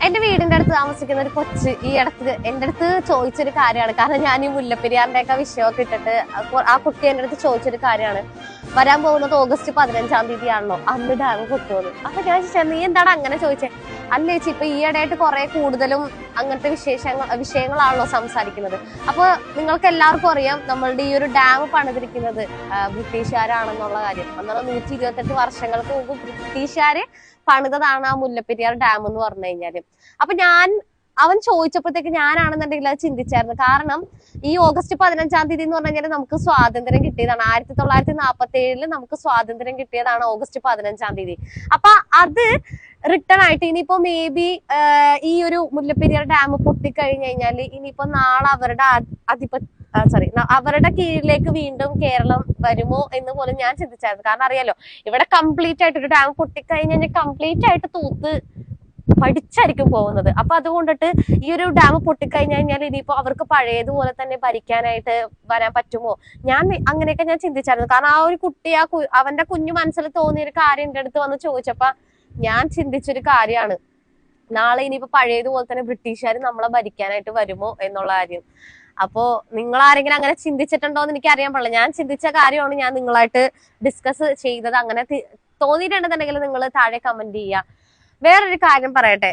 എന്റെ വീടിന്റെ അടുത്ത് താമസിക്കുന്ന ഒരു കൊച്ച് ഈ അടുത്ത് എന്റെ അടുത്ത് ചോദിച്ചൊരു കാര്യമാണ്. കാരണം ഞാൻ ഈ മുല്ലപ്പെരിയാറിന്റെ ഒക്കെ വിഷയമൊക്കെ ഇട്ടിട്ട് ആ കുട്ടി എന്റെ അടുത്ത് ചോദിച്ചൊരു കാര്യമാണ്. വരാൻ പോകുന്നത് ഓഗസ്റ്റ് 15-ാം തീയതി ആണല്ലോ, അന്ന് ഡാം പൊട്ടുമെന്ന്. അപ്പൊ ഞാൻ ചോദിച്ചാൽ നീ എന്താണ് അങ്ങനെ ചോദിച്ചേ? അല്ലേ ചേച്ചി, ഇപ്പൊ ഈയിടെയായിട്ട് കുറെ കൂടുതലും അങ്ങനത്തെ വിഷയങ്ങളാണല്ലോ സംസാരിക്കുന്നത്. അപ്പൊ നിങ്ങൾക്ക് എല്ലാവർക്കും അറിയാം നമ്മളുടെ ഈ ഒരു ഡാം പണിതിരിക്കുന്നത് ബ്രിട്ടീഷുകാരാണെന്നുള്ള കാര്യം. എന്നാൽ 128 വർഷങ്ങൾക്ക് മുമ്പ് ബ്രിട്ടീഷുകാര് പണിതതാണ് ആ മുല്ലപ്പെരിയാർ ഡാം എന്ന് പറഞ്ഞു കഴിഞ്ഞാല്. അപ്പൊ അവൻ ചോദിച്ചപ്പോഴത്തേക്ക് ഞാനാണെന്നുണ്ടെങ്കിൽ അത് ചിന്തിച്ചായിരുന്നു. കാരണം ഈ ഓഗസ്റ്റ് 15-ാം തീയതി എന്ന് പറഞ്ഞു കഴിഞ്ഞാൽ നമുക്ക് സ്വാതന്ത്ര്യം കിട്ടിയതാണ്. 1947 നമുക്ക് സ്വാതന്ത്ര്യം കിട്ടിയതാണ് ഓഗസ്റ്റ് 15-ാം തീയതി. അപ്പൊ അത് റിട്ടേൺ ആയിട്ട് ഇനിയിപ്പോ മേ ബി ഈ ഒരു മുല്ലപ്പെരിയാർ ഡാം പൊട്ടിക്കഴിഞ്ഞു കഴിഞ്ഞാല് ഇനിയിപ്പോ നാളെ അവരുടെ കീഴിലേക്ക് വീണ്ടും കേരളം വരുമോ എന്ന് പോലും ഞാൻ ചിന്തിച്ചായിരുന്നു. കാരണം അറിയാലോ, ഇവിടെ കംപ്ലീറ്റ് ആയിട്ട് ഒരു ഡാം പൊട്ടിക്കഴിഞ്ഞാൽ കംപ്ലീറ്റ് ആയിട്ട് തൂത്ത് പഠിച്ചായിരിക്കും പോകുന്നത്. അപ്പൊ അതുകൊണ്ടിട്ട് ഈ ഒരു ഡാം പൊട്ടിക്കഴിഞ്ഞു കഴിഞ്ഞാൽ ഇനിയിപ്പോ അവർക്ക് പഴയതുപോലെ തന്നെ ഭരിക്കാനായിട്ട് വരാൻ പറ്റുമോ? അങ്ങനെയൊക്കെ ഞാൻ ചിന്തിച്ചായിരുന്നു. കാരണം ആ ഒരു കുട്ടി അവന്റെ കുഞ്ഞു മനസ്സിൽ തോന്നിയ ഒരു കാര്യം എന്റെ അടുത്ത് വന്ന് ചോദിച്ചപ്പോ ഞാൻ ചിന്തിച്ചൊരു കാര്യമാണ്, നാളെ ഇനിയിപ്പോ പഴയതുപോലെ തന്നെ ബ്രിട്ടീഷുകാർ നമ്മളെ ഭരിക്കാനായിട്ട് വരുമോ എന്നുള്ള കാര്യം. അപ്പോ നിങ്ങൾ ആരെങ്കിലും അങ്ങനെ ചിന്തിച്ചിട്ടുണ്ടോ എന്ന് എനിക്ക് അറിയാൻ പാടില്ല. ഞാൻ ചിന്തിച്ച കാര്യമാണ് ഞാൻ നിങ്ങളായിട്ട് ഡിസ്കസ് ചെയ്തത്. അങ്ങനെ തോന്നിയിട്ടുണ്ടെന്നുണ്ടെങ്കിൽ നിങ്ങൾ താഴെ കമന്റ് ചെയ്യുക. വേറൊരു കാര്യം പറയട്ടെ.